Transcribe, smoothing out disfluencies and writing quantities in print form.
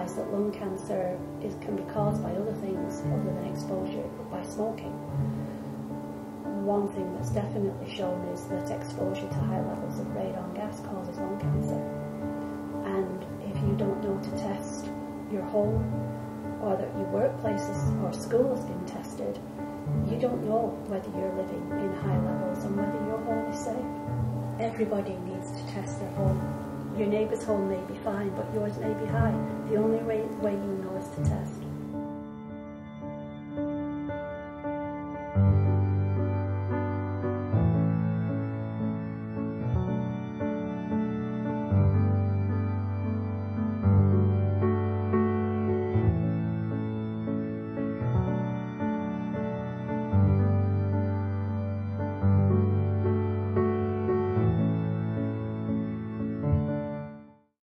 realise that lung cancer can be caused by other things other than exposure, by smoking. One thing that's definitely shown is that exposure to high levels of radon gas causes lung cancer. And if you don't know to test your home, or that your workplaces or school has been tested, you don't know whether you're living in high levels and whether your home is safe. Everybody needs to test their home. Your neighbour's home may be fine, but yours may be high. The only way you know is to test.